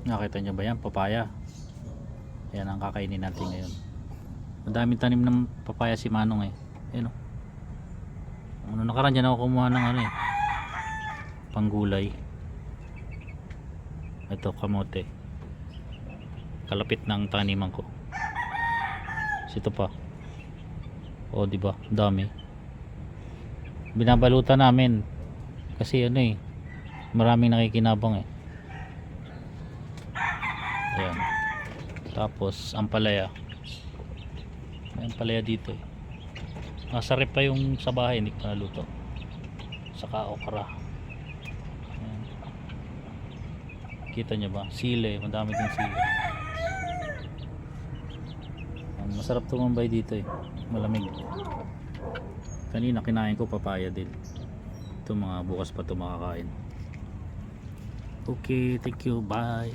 Nakita nyo ba yan? Papaya. Yan ang kakainin natin ngayon. Madaming tanim ng papaya si Manong eh. Ayan o. Ano, nakaraan dyan ako kumuha ng ano eh, panggulay. Ito, kamote. Kalapit ng taniman ko. Ito pa. O, diba? Dami. Binabalutan namin. Kasi ano eh, maraming nakikinabang eh. Ayan. Tapos ampalaya. May ampalaya dito eh. Nasa rep pa yung sa bahay, hindi pa naluto. Saka okra. Ayan. Kita nyo ba? Sile, madami din sile. Ayan. Masarap tumambay dito eh. Malamig. Kanina kinain ko papaya din. Ito mga bukas pa ito makakain. Okay, thank you, bye.